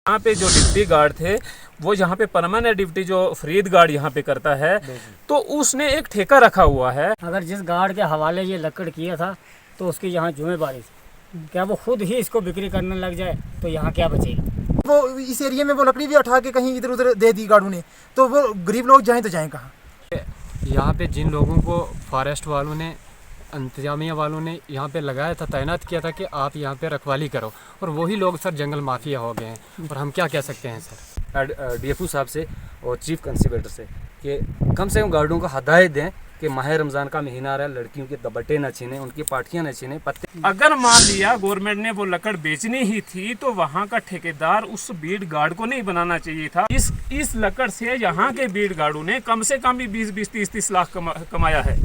यहाँ पे जो डिप्टी गार्ड थे वो यहाँ पे परमानेंट डिप्टी जो फरीद गार्ड यहाँ पे करता है, तो उसने एक ठेका रखा हुआ है। अगर जिस गार्ड के हवाले ये लकड़ किया था तो उसकी यहाँ जिम्मेदारी, क्या वो खुद ही इसको बिक्री करने लग जाए तो यहाँ क्या बचेगा। वो इस एरिया में वो लकड़ी भी उठा के कहीं इधर उधर दे दी गार्डों ने, तो वो गरीब लोग जाएं तो जाएं कहाँ। यहाँ पे जिन लोगों को फॉरेस्ट वालों ने, इंतजामिया वालों ने यहाँ पे लगाया था, तैनात किया था कि आप यहाँ पे रखवाली करो, और वही लोग सर जंगल माफिया हो गए हैं। और हम क्या कह सकते हैं सर डीएफओ साहब से और चीफ कंस्टेबल से कि कम से कम गार्डों को हदायत दें कि माह रमज़ान का महीना आ रहा है, लड़कियों के दुपट्टे न छीने, उनकी पाठियाँ न छीने, पत्ते। अगर मान लिया गवर्नमेंट ने वो लकड़ बेचनी ही थी तो वहाँ का ठेकेदार उस बीट गार्ड को नहीं बनाना चाहिए था। इस लकड़ से यहाँ के बीट गार्डों ने कम से कम भी 20-20, 30-30 लाख कमाया है।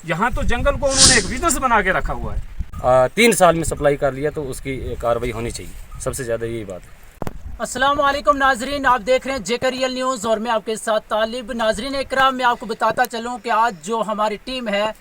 यहाँ तो जंगल को उन्होंने एक बिजनेस बना के रखा हुआ है। 3 साल में सप्लाई कर लिया तो उसकी कार्रवाई होनी चाहिए, सबसे ज़्यादा यही बात है। अस्सलाम वालेकुम नाजरीन, आप देख रहे हैं जेके रियल न्यूज़ और मैं आपके साथ तालिब। नाजरीन इकराम, मैं आपको बताता चलूं कि आज जो हमारी टीम है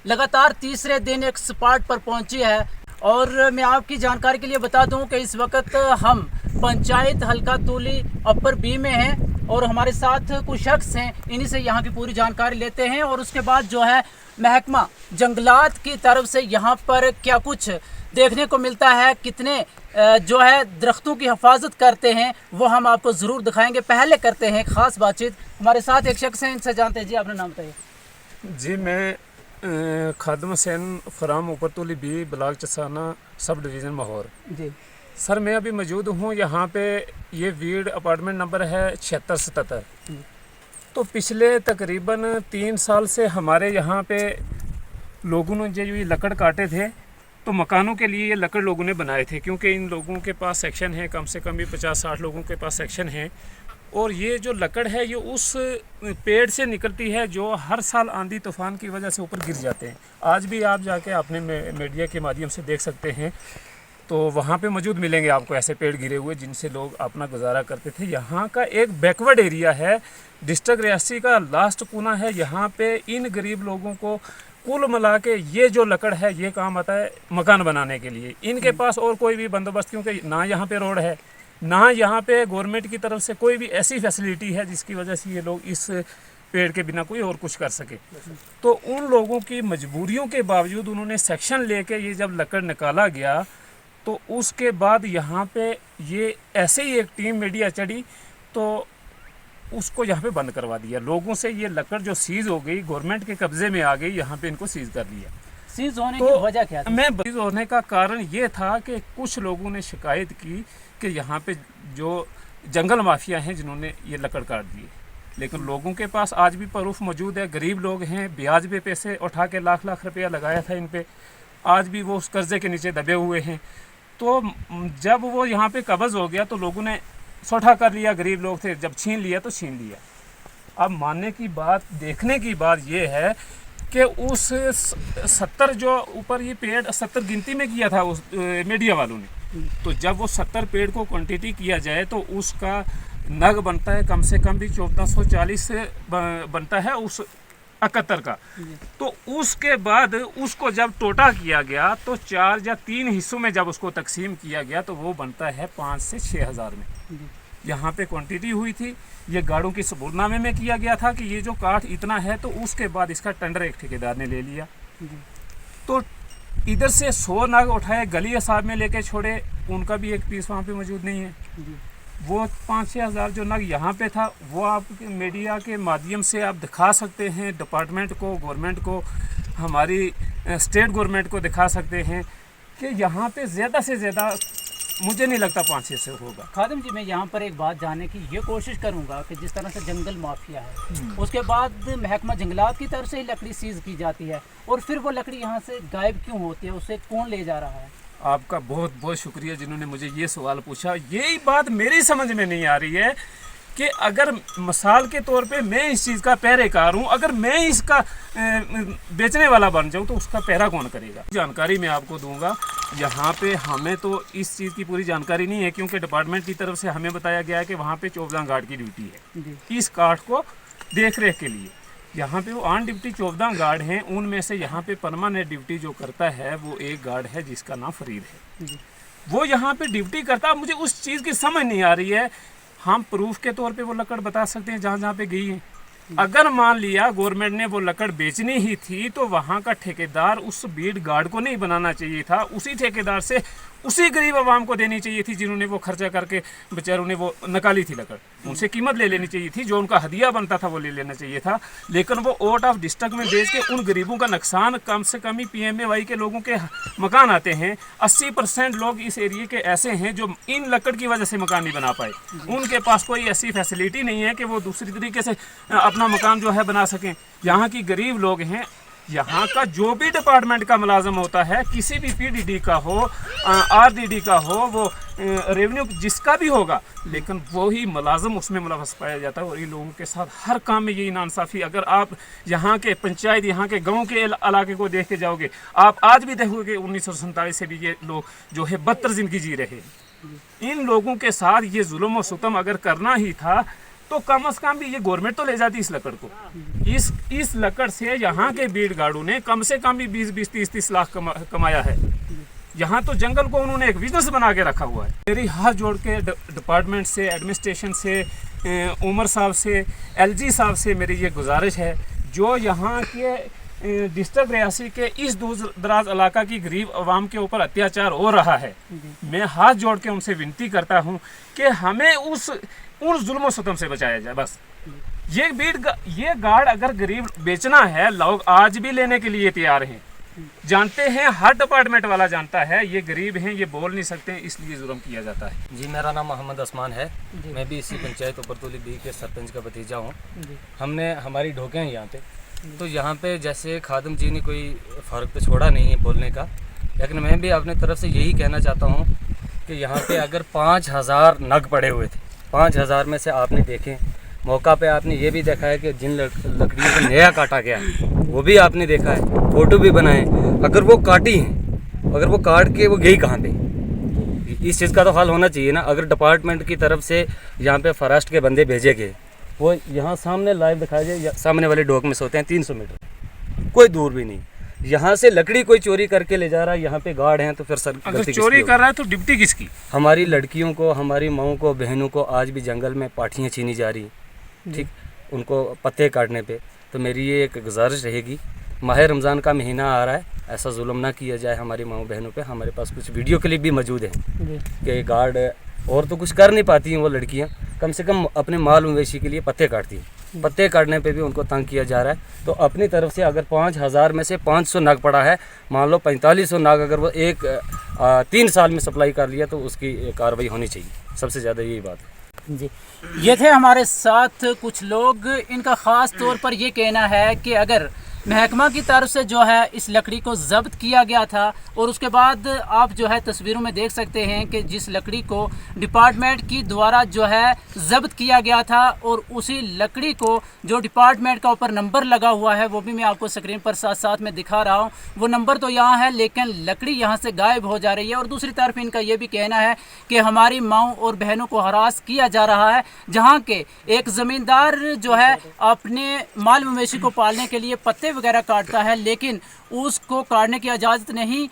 लगातार तीसरे दिन एक स्पॉट पर पहुंची है, और मैं आपकी जानकारी के लिए बता दूं कि इस वक्त हम पंचायत हल्का तूली अपर बी में हैं और हमारे साथ कुछ शख्स हैं, इन्हीं से यहाँ की पूरी जानकारी लेते हैं और उसके बाद जो है महकमा जंगलात की तरफ से यहाँ पर क्या कुछ देखने को मिलता है, कितने जो है दरख्तों की हिफाजत करते हैं, वो हम आपको ज़रूर दिखाएंगे। पहले करते हैं ख़ास बातचीत। हमारे साथ एक शख्स हैं, इनसे जानते हैं। जी, अपना नाम बताइए। जी, मैं Khadam Hussain from Upartoli B, block Chasana, subdivision Mahaur. Ji sir, मैं अभी मौजूद हूँ यहाँ पे। ये वीड अपार्टमेंट नंबर है 76-77। तो पिछले तकरीबन 3 साल से हमारे यहाँ पे लोगों ने जो ये लकड़ काटे थे, तो मकानों के लिए ये लकड़ लोगों ने बनाए थे, क्योंकि इन लोगों के पास सेक्शन है, कम से कम भी 50-60 लोगों के पास सेक्शन है। और ये जो लकड़ है ये उस पेड़ से निकलती है जो हर साल आंधी तूफान की वजह से ऊपर गिर जाते हैं। आज भी आप जाके अपने मीडिया के माध्यम से देख सकते हैं, तो वहाँ पे मौजूद मिलेंगे आपको ऐसे पेड़ गिरे हुए जिनसे लोग अपना गुजारा करते थे। यहाँ का एक बैकवर्ड एरिया है, डिस्ट्रिक्ट रियासी का लास्ट कोना है। यहाँ पे इन गरीब लोगों को कुल मिला के ये जो लकड़ है ये काम आता है मकान बनाने के लिए। इनके पास और कोई भी बंदोबस्त, क्योंकि ना यहाँ पे रोड है, ना यहाँ पे गवर्नमेंट की तरफ से कोई भी ऐसी फैसिलिटी है जिसकी वजह से ये लोग इस पेड़ के बिना कोई और कुछ कर सके। तो उन लोगों की मजबूरियों के बावजूद उन्होंने सेक्शन लेके ये जब लकड़ निकाला गया, तो उसके बाद यहाँ पे ये ऐसे ही एक टीम मीडिया चढ़ी तो उसको यहाँ पे बंद करवा दिया। लोगों से ये लकड़ जो सीज हो गई, गवर्नमेंट के कब्जे में आ गई, यहाँ पे इनको सीज कर दिया। सीज होने तो की वजह क्या थी? सीज होने का कारण ये था कि कुछ लोगों ने शिकायत की कि यहाँ पे जो जंगल माफिया हैं जिन्होंने ये लकड़ काट दिए। लेकिन लोगों के पास आज भी प्रूफ मौजूद है, गरीब लोग हैं, ब्याज पे पैसे उठा के लाख रुपया लगाया था इन पे, आज भी वो उस कर्जे के नीचे दबे हुए हैं। तो जब वो यहाँ पे कब्ज हो गया तो लोगों ने सौठा कर लिया, गरीब लोग थे, जब छीन लिया तो छीन लिया। अब मानने की बात, देखने की बात ये है कि उस 70 जो ऊपर ये पेड़ 70 गिनती में किया था उस मीडिया वालों ने, तो जब वो 70 पेड़ को क्वांटिटी किया जाए तो उसका नग बनता है कम से कम भी 1440 बनता है उस 71 का। तो उसके बाद उसको जब टोटा किया गया तो 4 या 3 हिस्सों में जब उसको तकसीम किया गया तो वो बनता है 5 से 6 हज़ार में। यहाँ पे क्वांटिटी हुई थी, ये गाड़ों की सबूरनामे में किया गया था कि ये जो काठ इतना है, तो उसके बाद इसका टेंडर एक ठेकेदार ने ले लिया। तो इधर से 100 नाग उठाए, गली साहब में लेके छोड़े, उनका भी एक पीस वहाँ पे मौजूद नहीं है। वो 5-6 हज़ार जो नग यहाँ पे था वो आप मीडिया के माध्यम से आप दिखा सकते हैं, डिपार्टमेंट को, गवर्नमेंट को, हमारी स्टेट गवर्नमेंट को दिखा सकते हैं कि यहाँ पे ज़्यादा से ज़्यादा मुझे नहीं लगता 5-6 से होगा। खादिम जी, मैं यहाँ पर एक बात जानने की ये कोशिश करूँगा कि जिस तरह से जंगल माफिया है, उसके बाद महकमा जंगलात की तरफ से ही लकड़ी सीज की जाती है, और फिर वो लकड़ी यहाँ से गायब क्यों होती है, उसे कौन ले जा रहा है? आपका बहुत बहुत शुक्रिया जिन्होंने मुझे ये सवाल पूछा। यही बात मेरी समझ में नहीं आ रही है कि अगर मिसाल के तौर पे मैं इस चीज़ का पहरेकार हूँ, अगर मैं इसका बेचने वाला बन जाऊँ तो उसका पहरा कौन करेगा? जानकारी मैं आपको दूंगा। यहाँ पे हमें तो इस चीज़ की पूरी जानकारी नहीं है, क्योंकि डिपार्टमेंट की तरफ से हमें बताया गया है कि वहाँ पे 14 गार्ड की ड्यूटी है इस काठ को देख रेख के लिए। यहाँ पे वो ऑन ड्यूटी 14 गार्ड हैं, उनमें से यहाँ पे परमानेंट ड्यूटी जो करता है वो एक गार्ड है जिसका नाम फरीद है। वो यहाँ पे ड्यूटी करता। मुझे उस चीज़ की समझ नहीं आ रही है। हम प्रूफ के तौर पे वो लकड़ बता सकते हैं जहाँ जहाँ पे गई है। अगर मान लिया गवर्नमेंट ने वो लकड़ बेचनी ही थी तो वहाँ का ठेकेदार उस बीड गार्ड को नहीं बनाना चाहिए था, उसी ठेकेदार से उसी गरीब आवाम को देनी चाहिए थी जिन्होंने वो खर्चा करके बेचारों ने वो निकाली थी लकड़। उनसे कीमत ले लेनी चाहिए थी, जो उनका हदिया बनता था वो ले लेना चाहिए था। लेकिन वो आउट ऑफ डिस्ट्रिक्ट में बेच के उन गरीबों का नुकसान, कम से कम ही PMAY के लोगों के मकान आते हैं। 80% लोग इस एरिए के ऐसे हैं जो इन लकड़ की वजह से मकान नहीं बना पाए। उनके पास कोई ऐसी फैसिलिटी नहीं है कि वो दूसरी तरीके से अपना मकान जो है बना सकें। यहाँ की गरीब लोग हैं। यहाँ का जो भी डिपार्टमेंट का मुलाजम होता है, किसी भी PDD का हो, RDD का हो, वो रेवेन्यू जिसका भी होगा, लेकिन वो ही मुलाजम उसमें मुलवस पाया जाता है। और इन लोगों के साथ हर काम में यही नाइंसाफ़ी। अगर आप यहाँ के पंचायत, यहाँ के गांव के इलाके को देख के जाओगे, आप आज भी देखोगे कि 1947 से भी ये लोग जो है बदतर ज़िंदगी जी रहे। इन लोगों के साथ ये जुल्म और सितम अगर करना ही था तो कम से कम भी ये गवर्नमेंट तो ले जाती इस लकड़ को। इस लकड़ से यहाँ के बीड गार्डों ने कम से कम भी 20-20, 30-30 लाख कमाया है। यहाँ तो जंगल को उन्होंने एक बिजनेस बना के रखा हुआ है। मेरी हाथ जोड़ के डिपार्टमेंट से, एडमिनिस्ट्रेशन से, उमर साहब से, LG साहब से मेरी ये गुजारिश है, जो यहाँ के डिस्ट्रिक्ट रियासी के इस दूर दराज इलाका की गरीब आवाम के ऊपर अत्याचार हो रहा है, मैं हाथ जोड़ के उनसे विनती करता हूँ कि हमें उन जुल्म सितम से बचाया जाए। बस ये गार्ड अगर गरीब बेचना है, लोग आज भी लेने के लिए तैयार हैं। जानते हैं, हर डिपार्टमेंट वाला जानता है ये गरीब हैं, ये बोल नहीं सकते, इसलिए जुल्म किया जाता है। जी, मेरा नाम मोहम्मद असमान है। मैं भी इसी पंचायत उपरतोली बी के सरपंच का भतीजा हूँ। हमने हमारी ढोके हैं यहाँ पे, तो यहाँ पे जैसे खादिम जी ने कोई फ़र्क तो छोड़ा नहीं है बोलने का, लेकिन मैं भी अपनी तरफ से यही कहना चाहता हूँ कि यहाँ पे अगर 5000 नग पड़े हुए थे, 5000 में से आपने देखे, मौका पे आपने ये भी देखा है कि जिन लकड़ियों को नया काटा गया है वो भी आपने देखा है, फ़ोटो भी बनाए। अगर वो काटी हैं, अगर वो काट के वो गई कहाँ पे, इस चीज़ का तो हल होना चाहिए ना। अगर डिपार्टमेंट की तरफ से यहाँ पे फॉरेस्ट के बंदे भेजे गए, वो यहाँ सामने लाइव दिखाया जाए, सामने वाले डोक में सोते हैं 300 मीटर, कोई दूर भी नहीं। यहाँ से लकड़ी कोई चोरी करके ले जा रहा है, यहाँ पे गार्ड हैं, तो फिर सर अगर चोरी कर रहा है तो ड्यूटी किसकी? हमारी लड़कियों को, हमारी माओं को, बहनों को आज भी जंगल में पाठियाँ छीनी जा रही, ठीक, उनको पत्ते काटने पे। तो मेरी ये एक गुजारिश रहेगी, माह रमज़ान का महीना आ रहा है, ऐसा जुल्म ना किया जाए हमारी माओं बहनों पे। हमारे पास कुछ वीडियो क्लिप भी मौजूद है कि गार्ड और तो कुछ कर नहीं पाती हैं वो लड़कियाँ, कम से कम अपने माल मवेशी के लिए पत्ते काटती हैं, पत्ते काटने पे भी उनको तंग किया जा रहा है। तो अपनी तरफ से अगर 5000 में से 500 नग पड़ा है, मान लो 4500 नग अगर वो 3 साल में सप्लाई कर लिया तो उसकी कार्रवाई होनी चाहिए। सबसे ज़्यादा यही बात है जी। ये थे हमारे साथ कुछ लोग, इनका ख़ास तौर पर ये कहना है कि अगर महकमा की तरफ से जो है इस लकड़ी को ज़ब्त किया गया था, और उसके बाद आप जो है तस्वीरों में देख सकते हैं कि जिस लकड़ी को डिपार्टमेंट की द्वारा जो है ज़ब्त किया गया था, और उसी लकड़ी को जो डिपार्टमेंट का ऊपर नंबर लगा हुआ है वो भी मैं आपको स्क्रीन पर साथ साथ में दिखा रहा हूँ। वो नंबर तो यहाँ है लेकिन लकड़ी यहाँ से गायब हो जा रही है। और दूसरी तरफ इनका ये भी कहना है कि हमारी माओं और बहनों को हरास किया जा रहा है, जहाँ के एक ज़मींदार जो है अपने माल मवेशी को पालने के लिए पत्ते वगैरह काटता है, लेकिन उसको काटने की इजाज़त नहीं